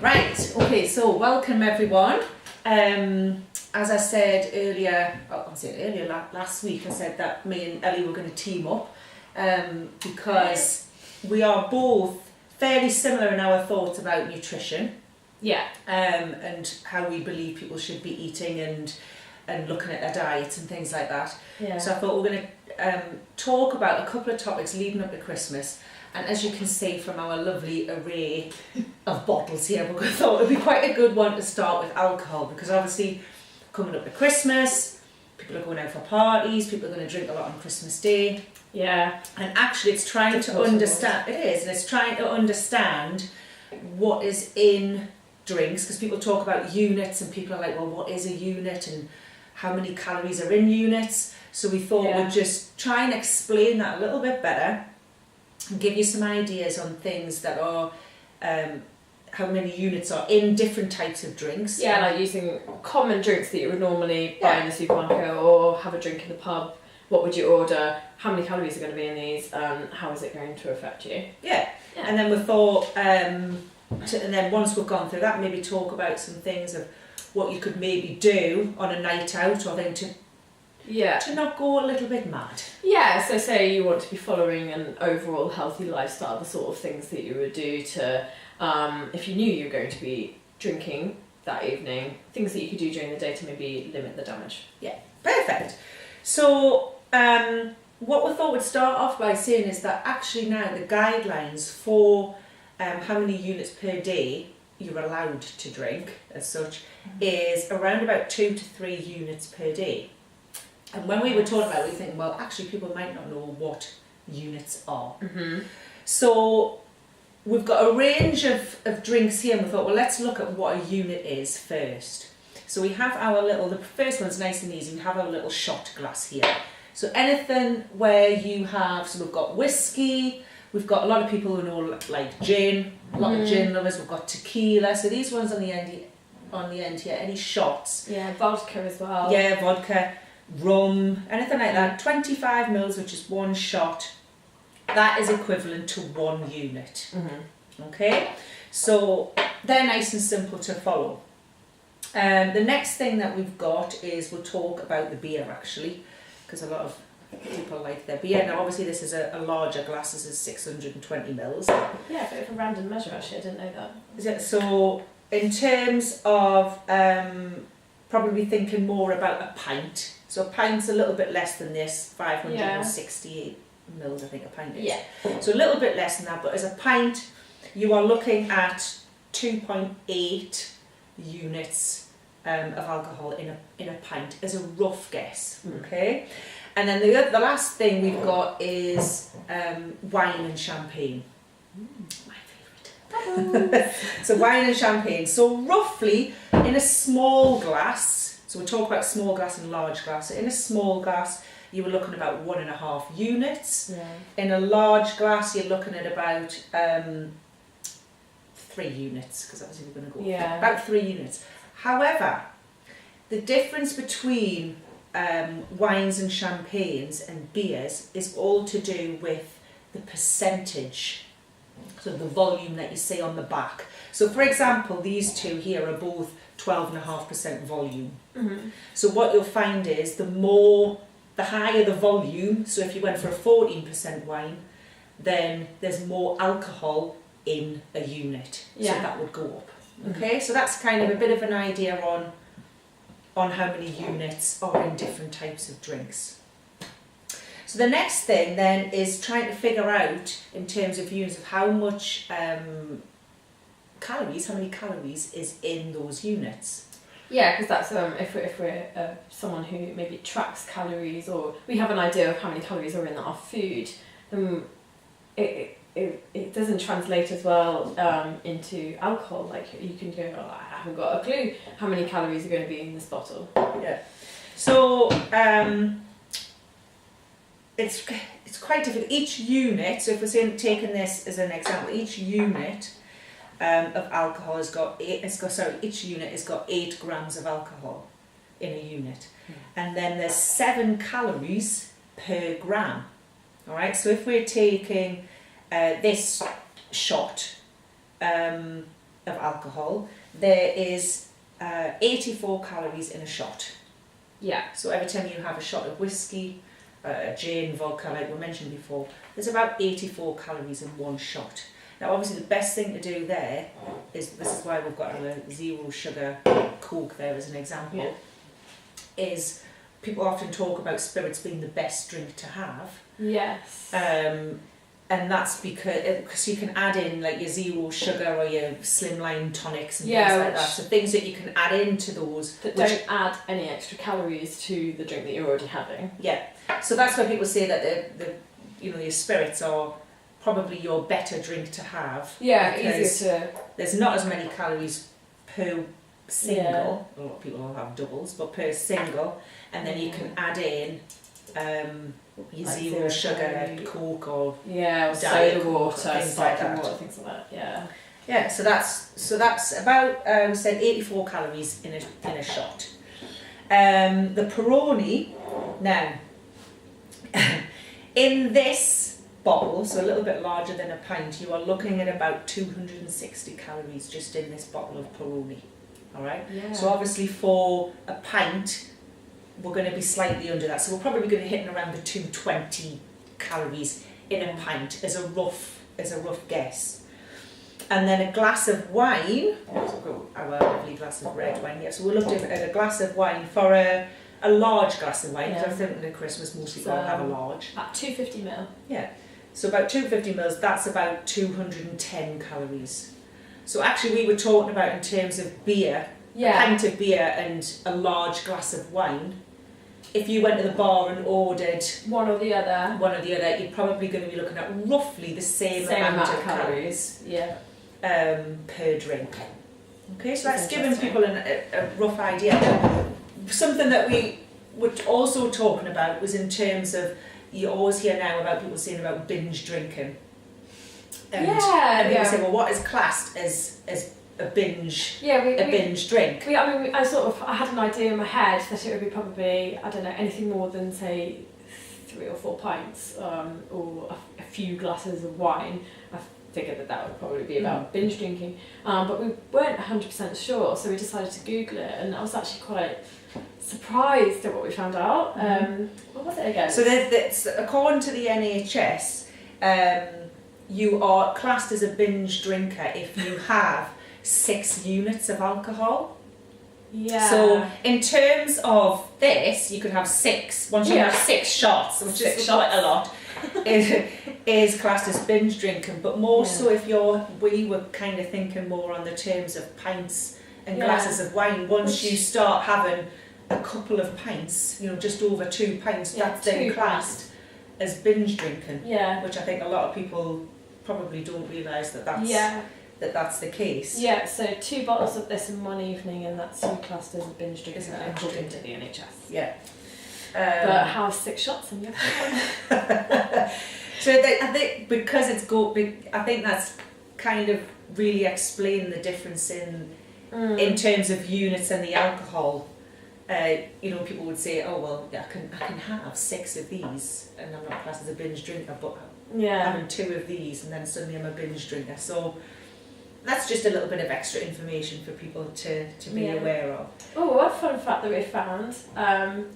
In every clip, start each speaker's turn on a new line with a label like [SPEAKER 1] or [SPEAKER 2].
[SPEAKER 1] Right, okay, so welcome everyone. As I said earlier, last week I said that me and Elly were going to team up because we are both fairly similar in our thoughts about nutrition.
[SPEAKER 2] Yeah.
[SPEAKER 1] And how we believe people should be eating and looking at their diets and things like that.
[SPEAKER 2] Yeah.
[SPEAKER 1] So I thought we're going to talk about a couple of topics leading up to Christmas. And as you can see from our lovely array of bottles here, we thought it would be quite a good one to start with alcohol, because obviously coming up to Christmas, people are going out for parties, people are going to drink a lot on Christmas Day.
[SPEAKER 2] Yeah.
[SPEAKER 1] And actually it's trying to understand, it is, and it's trying to understand what is in drinks, because people talk about units and people are like, well, what is a unit and how many calories are in units? So we thought we'd just try and explain that a little bit better and give you some ideas on things that are how many units are in different types of drinks.
[SPEAKER 2] Yeah, like using common drinks that you would normally buy in the supermarket or have a drink in the pub. What would you order? How many calories are going to be in these? How is it going to affect you?
[SPEAKER 1] Yeah. And then we thought, and then once we've gone through that, maybe talk about some things of what you could maybe do on a night out, or then to not go a little bit mad. Yeah,
[SPEAKER 2] so say you want to be following an overall healthy lifestyle, the sort of things that you would do to, if you knew you were going to be drinking that evening, things that you could do during the day to maybe limit the damage.
[SPEAKER 1] Yeah, perfect. So what we thought we'd start off by saying is that actually now the guidelines for how many units per day you're allowed to drink as such is around about 2 to 3 units per day. And when we were talking about it, we were thinking, well, actually people might not know what units are.
[SPEAKER 2] Mm-hmm.
[SPEAKER 1] So we've got a range of drinks here, and we thought, well, let's look at what a unit is first. So we have the first one's nice and easy, we have our little shot glass here. So anything where you have, so we've got whiskey, we've got a lot of people who know like gin, a lot of gin lovers, we've got tequila, so these ones on the end here, any shots.
[SPEAKER 2] Yeah, vodka as well.
[SPEAKER 1] Yeah, vodka, rum, anything like that. 25 mils, which is one shot, that is equivalent to 1 unit. Okay, so they're nice and simple to follow. The next thing that we've got is we'll talk about the beer actually, because a lot of people like their beer. Now obviously this is a larger glass, this is 620 mils.
[SPEAKER 2] Yeah, a bit of a random measure actually, I didn't know that.
[SPEAKER 1] Is it? So in terms of probably thinking more about a pint. So a pint's a little bit less than this, 568 mils I think a pint is.
[SPEAKER 2] Yeah.
[SPEAKER 1] So a little bit less than that, but as a pint you are looking at 2.8 units of alcohol in a pint as a rough guess. Okay, and then the last thing we've got is wine and champagne. My favourite. So wine and champagne. So roughly in a small glass. So we talk about small glass and large glass. So in a small glass, you were looking about 1.5 units.
[SPEAKER 2] Yeah.
[SPEAKER 1] In a large glass, you're looking at about 3 units, because obviously we're going to go about 3 units. However, the difference between wines and champagnes and beers is all to do with the percentage, so the volume that you see on the back. So for example, these two here are both 12.5% volume. So what you'll find is the higher the volume, so if you went for a 14% wine, then there's more alcohol in a unit, so that would go up. Okay, so that's kind of a bit of an idea on how many units are in different types of drinks. So the next thing then is trying to figure out, in terms of units, of how much calories, how many calories is in those units.
[SPEAKER 2] Yeah, because that's if we're someone who maybe tracks calories, or we have an idea of how many calories are in our food, it doesn't translate as well into alcohol. Like you can go, oh, I haven't got a clue how many calories are going to be in this bottle.
[SPEAKER 1] Yeah. So it's quite difficult. Each unit, so if we're taking this as an example, each unit of alcohol each unit has got 8 grams of alcohol in a unit. And then there's 7 calories per gram. All right, so if we're taking this shot, of alcohol, there is 84 calories in a shot.
[SPEAKER 2] Yeah.
[SPEAKER 1] So every time you have a shot of whiskey, gin, vodka, like we mentioned before, there's about 84 calories in one shot. Now obviously the best thing to do there is, this is why we've got a 0 sugar Coke there as an example, is people often talk about spirits being the best drink to have.
[SPEAKER 2] Yes.
[SPEAKER 1] And that's because you can add in like your 0 sugar or your slimline tonics and things like that. So things that you can add into those
[SPEAKER 2] that don't add any extra calories to the drink that you're already having.
[SPEAKER 1] Yeah. So that's why people say that your spirits are probably your better drink to have.
[SPEAKER 2] Yeah, easier to.
[SPEAKER 1] There's not as many calories per single. A lot of people will have doubles, but per single, and then you can add in your like 0 sugar Coke or
[SPEAKER 2] or soda water, things like that. Things like that. Yeah.
[SPEAKER 1] Yeah. So that's about we said 84 calories in a shot. The Peroni now in this bottle, so a little bit larger than a pint, you are looking at about 260 calories just in this bottle of Peroni. All right.
[SPEAKER 2] Yeah.
[SPEAKER 1] So obviously for a pint, we're going to be slightly under that. So we're probably going to hit around the 220 calories in a pint as a rough guess. And then a glass of wine, our lovely glass of red wine. Yeah. So we're looking at a glass of wine for a large glass of wine. Because I think at Christmas most people have a large.
[SPEAKER 2] At 250ml.
[SPEAKER 1] Yeah. So about 250ml, that's about 210 calories. So actually we were talking about in terms of beer, a pint of beer and a large glass of wine. If you went to the bar and ordered
[SPEAKER 2] one or the other,
[SPEAKER 1] you're probably going to be looking at roughly the same amount of calories per drink. Okay, so that's giving people a rough idea. Something that we were also talking about was in terms of, you always hear now about people saying about binge drinking. And people say, well, what is classed as a binge binge drink?
[SPEAKER 2] I had an idea in my head that it would be probably, I don't know, anything more than say 3 or 4 pints or a few glasses of wine. I figured that would probably be about binge drinking, but we weren't 100% sure, so we decided to Google it, and I was actually quite surprised at what we found out. What was it again?
[SPEAKER 1] So according to the NHS, you are classed as a binge drinker if you have 6 units of alcohol.
[SPEAKER 2] Yeah.
[SPEAKER 1] So in terms of this, you could have 6. Once you have 6 shots, which is quite a lot, is classed as binge drinking. But more so if we were kind of thinking more on the terms of pints and glasses of wine. Once you start having a couple of pints, just over 2 pints, that's then classed as binge drinking.
[SPEAKER 2] Yeah.
[SPEAKER 1] Which I think a lot of people probably don't realise that's the case.
[SPEAKER 2] Yeah, so 2 bottles of this in one evening, and that's classed as a binge drink according to the NHS.
[SPEAKER 1] Yeah.
[SPEAKER 2] But how 6 shots in your
[SPEAKER 1] So I think because I think that's kind of really explain the difference in terms of units and the alcohol. People would say, oh well, I can have 6 of these, and I'm not classed as a binge drinker, but having 2 of these, and then suddenly I'm a binge drinker. So that's just a little bit of extra information for people to be aware of.
[SPEAKER 2] Oh, one fun fact that we found,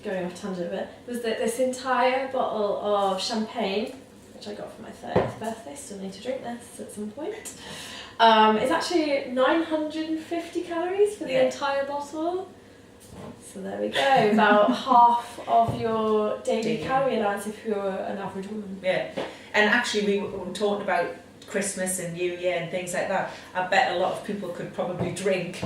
[SPEAKER 2] going off tangent a bit, was that this entire bottle of champagne, which I got for my 30th birthday, still need to drink this at some point, is actually 950 calories for the entire bottle. So there we go, about half of your daily calorie allowance if you're an average woman. Yeah, and actually we were talking about Christmas and New Year and things like that. I bet a lot of people could probably drink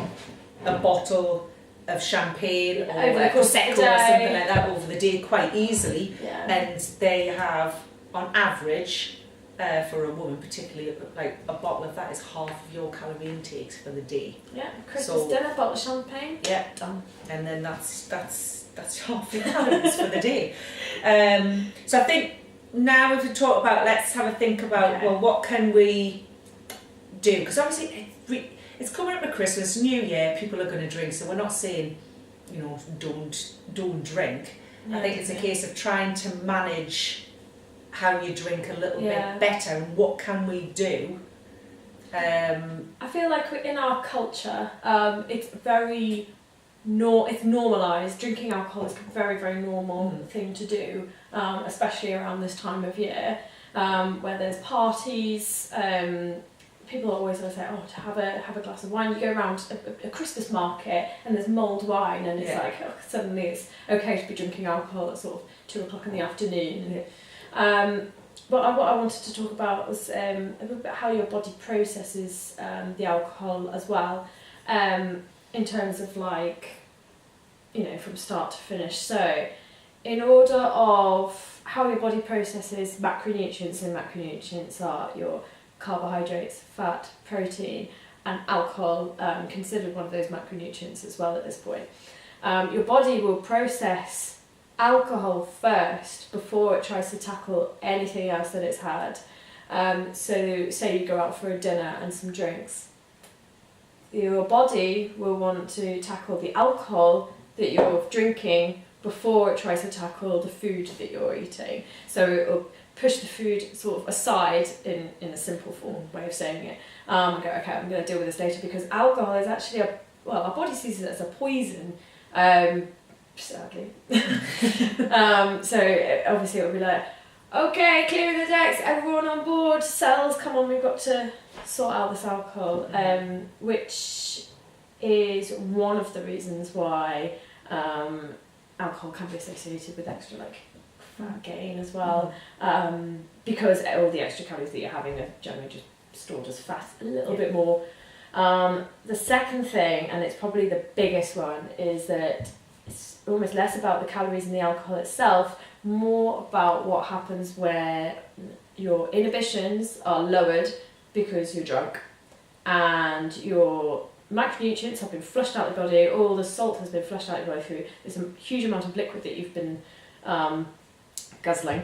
[SPEAKER 2] a bottle of champagne or a prosecco or something like that over the day quite easily, and they have, on average, for a woman particularly, like a bottle of that is half of your calorie intakes for the day. Yeah, Christmas dinner, bottle of champagne.
[SPEAKER 1] Yeah,
[SPEAKER 2] done.
[SPEAKER 1] And then that's half your calories for the day. So I think now if we talk about, let's have a think about well, what can we do? Because obviously it's coming up to Christmas, New Year, people are going to drink. So we're not saying, don't drink. I think it's a case of trying to manage how you drink a little bit better, and what can we do
[SPEAKER 2] I feel like in our culture, it's it's normalised. Drinking alcohol is a very, very normal thing to do, especially around this time of year, where there's parties. People always say, "Oh, to have a glass of wine." You go around a Christmas market and there's mulled wine, and it's like suddenly it's okay to be drinking alcohol at sort of 2:00 in the afternoon. But what I wanted to talk about was a little bit how your body processes the alcohol as well, in terms of like, from start to finish. So, in order of how your body processes macronutrients, and macronutrients are your carbohydrates, fat, protein, and alcohol, considered one of those macronutrients as well at this point. Your body will process alcohol first before it tries to tackle anything else that it's had. So say you go out for a dinner and some drinks. Your body will want to tackle the alcohol that you're drinking before it tries to tackle the food that you're eating. So it will push the food sort of aside in a simple form way of saying it. Go, okay, I'm going to deal with this later, because alcohol is actually our body sees it as a poison. Sadly. So obviously it would be like, okay, clear the decks, everyone on board, cells, come on, we've got to sort out this alcohol, which is one of the reasons why alcohol can be associated with extra fat gain as well, because all the extra calories that you're having are generally just stored as fat a little bit more. The second thing, and it's probably the biggest one, is that it's almost less about the calories in the alcohol itself, more about what happens where your inhibitions are lowered because you're drunk and your macronutrients have been flushed out of the body, all the salt has been flushed out of the body through, there's a huge amount of liquid that you've been guzzling,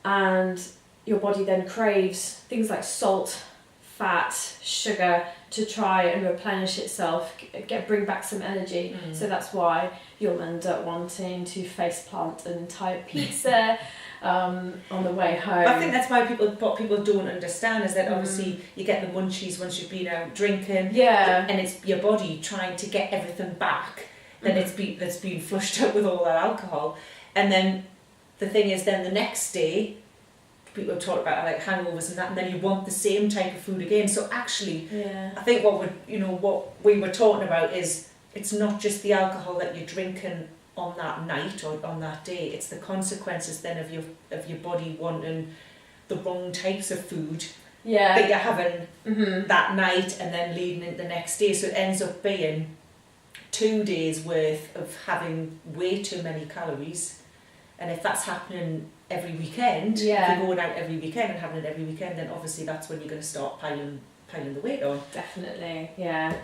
[SPEAKER 2] and your body then craves things like salt, fat, sugar to try and replenish itself, bring back some energy. So that's why you'll end up wanting to faceplant an entire pizza on the way home.
[SPEAKER 1] I think that's why what people don't understand is that obviously you get the munchies once you've been out drinking, and it's your body trying to get everything back that's been flushed out with all that alcohol. And then the thing is, then the next day people talk about like hangovers and that, and then you want the same type of food again. So actually, I think what we were talking about is it's not just the alcohol that you're drinking on that night or on that day. It's the consequences then of your body wanting the wrong types of food that you're having that night and then leading into the next day. So it ends up being 2 days worth of having way too many calories. And if that's happening every weekend, if you're going out every weekend and having it every weekend, then obviously that's when you're going to start piling the weight on.
[SPEAKER 2] Definitely, yeah.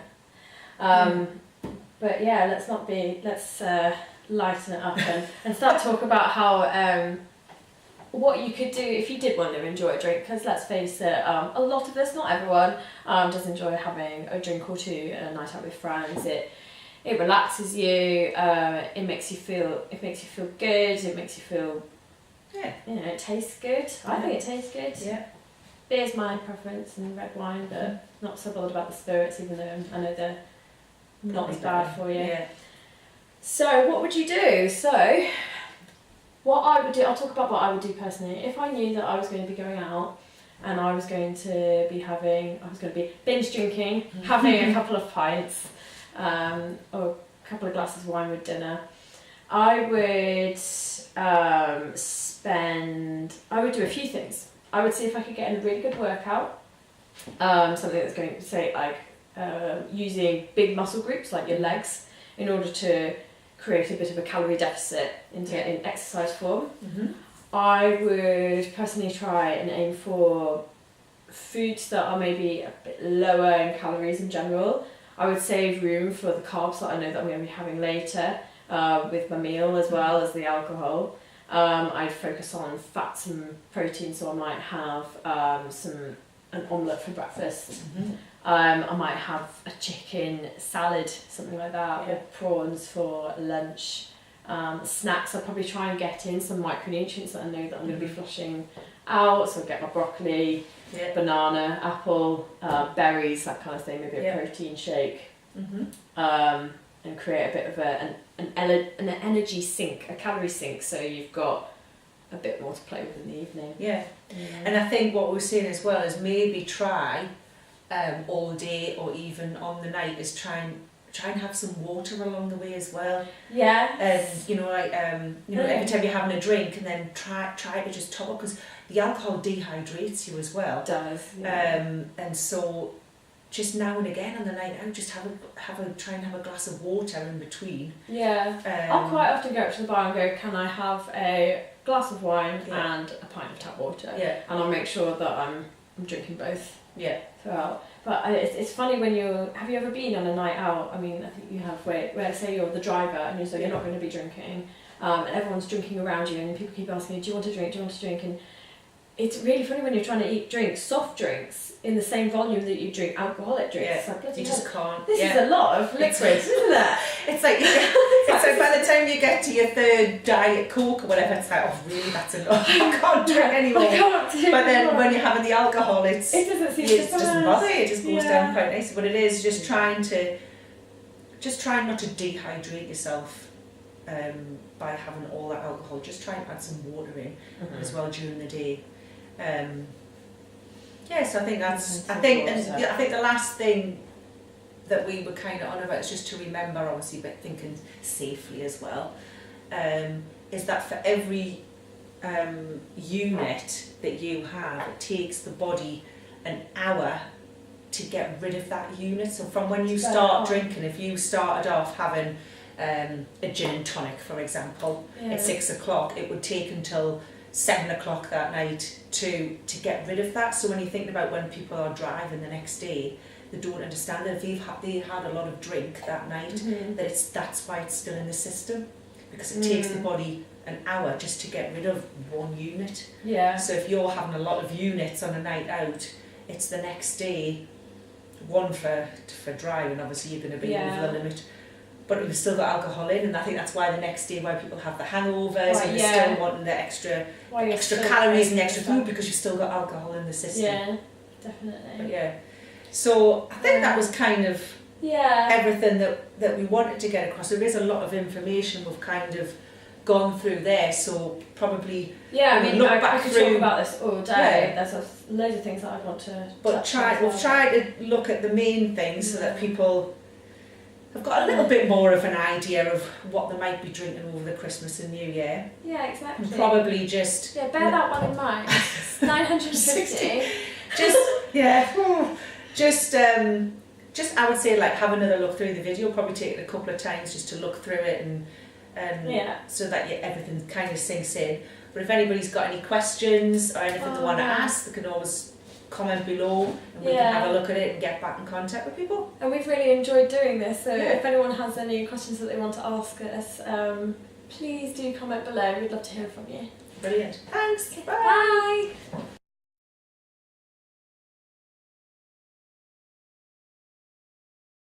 [SPEAKER 2] But yeah, let's lighten it up and start talk about how what you could do if you did want to enjoy a drink, because let's face it, a lot of us, not everyone, does enjoy having a drink or two and a night out with friends. It relaxes you, it makes you feel good, it makes you feel, it tastes good. I think it tastes good. Yeah. Beer's my preference and red wine, but not so bothered about the spirits, even though I know they're not as bad for you. Yeah. So what would you do? So what I would do, I'll talk about what I would do personally. If I knew that I was going to be going out and I was going to be binge drinking, having a couple of pints, or a couple of glasses of wine with dinner, I would do a few things. I would see if I could get in a really good workout, something that's going to say like using big muscle groups like your legs in order to create a bit of a calorie deficit in exercise form. I would personally try and aim for foods that are maybe a bit lower in calories in general. I would save room for the carbs that I know that I'm going to be having later with my meal as well as the alcohol. I'd focus on fats and protein, so I might have an omelette for breakfast. I might have a chicken salad, something like that, with prawns for lunch. Snacks, I'd probably try and get in some micronutrients that I know that I'm going to be flushing out, so get my broccoli, banana, apple, berries, that kind of thing, maybe a protein shake, and create a bit of an energy sink, a calorie sink, so you've got a bit more to play with in the evening.
[SPEAKER 1] And I think what we're saying as well is maybe try all day or even on the night is try and have some water along the way as well. And every time you're having a drink, and then try to just top up, because the alcohol dehydrates you as well.
[SPEAKER 2] It does.
[SPEAKER 1] And so just now and again on the night out, just try and have a glass of water in between.
[SPEAKER 2] I'll quite often go up to the bar and go, can I have a glass of wine and a pint of tap water? And I'll make sure that I'm drinking both throughout. But it's funny when have you ever been on a night out? I mean, I think you have, where say you're the driver and you're not going to be drinking, and everyone's drinking around you, and people keep asking you, do you want to drink, and it's really funny when you're trying to eat drinks, soft drinks, in the same volume that you drink alcoholic drinks. Like,
[SPEAKER 1] you just can't.
[SPEAKER 2] This is a lot of liquid, isn't it?
[SPEAKER 1] It's like by the time you get to your third Diet Coke or whatever, it's like, oh really, that's enough. I can't drink anymore. But then when you're having the alcohol, it doesn't bother you. It just goes down quite nicely. But it is just trying not to dehydrate yourself by having all that alcohol. Just try and add some water in as well during the day. So I think I think the last thing that we were kind of on about is just to remember, obviously, but thinking safely as well, is that for every unit that you have, it takes the body an hour to get rid of that unit. So from when you start drinking, if you started off having a gin and tonic, for example, at 6 o'clock, it would take until 7 o'clock that night to get rid of that. So when you're thinking about when people are driving the next day, they don't understand that if they had a lot of drink that night, that's why it's still in the system, because it takes the body an hour just to get rid of one unit. So if you're having a lot of units on a night out, it's the next day. One for driving, obviously you're going to be over the limit, but we've still got alcohol in, and I think that's why the next day why people have the hangovers and they're still wanting the extra calories and the extra food, because you've still got alcohol in the system.
[SPEAKER 2] Definitely.
[SPEAKER 1] But so I think that was kind of everything that we wanted to get across. There is a lot of information we've kind of gone through there, so probably
[SPEAKER 2] I could talk about this all day. There's loads of things that I want to
[SPEAKER 1] we've tried to look at the main things so that people have got a little bit more of an idea of what they might be drinking over the Christmas and New Year.
[SPEAKER 2] Exactly.
[SPEAKER 1] And probably just
[SPEAKER 2] bear that one in mind. 950.
[SPEAKER 1] Just I would say, like, have another look through the video. Probably take it a couple of times just to look through it and so that everything kind of sinks in. But if anybody's got any questions or anything they want to ask, they can always comment below and we can have a look at it and get back in contact with people.
[SPEAKER 2] And we've really enjoyed doing this, so if anyone has any questions that they want to ask us, please do comment below. We'd love to hear from you.
[SPEAKER 1] Brilliant. Thanks.
[SPEAKER 2] Bye.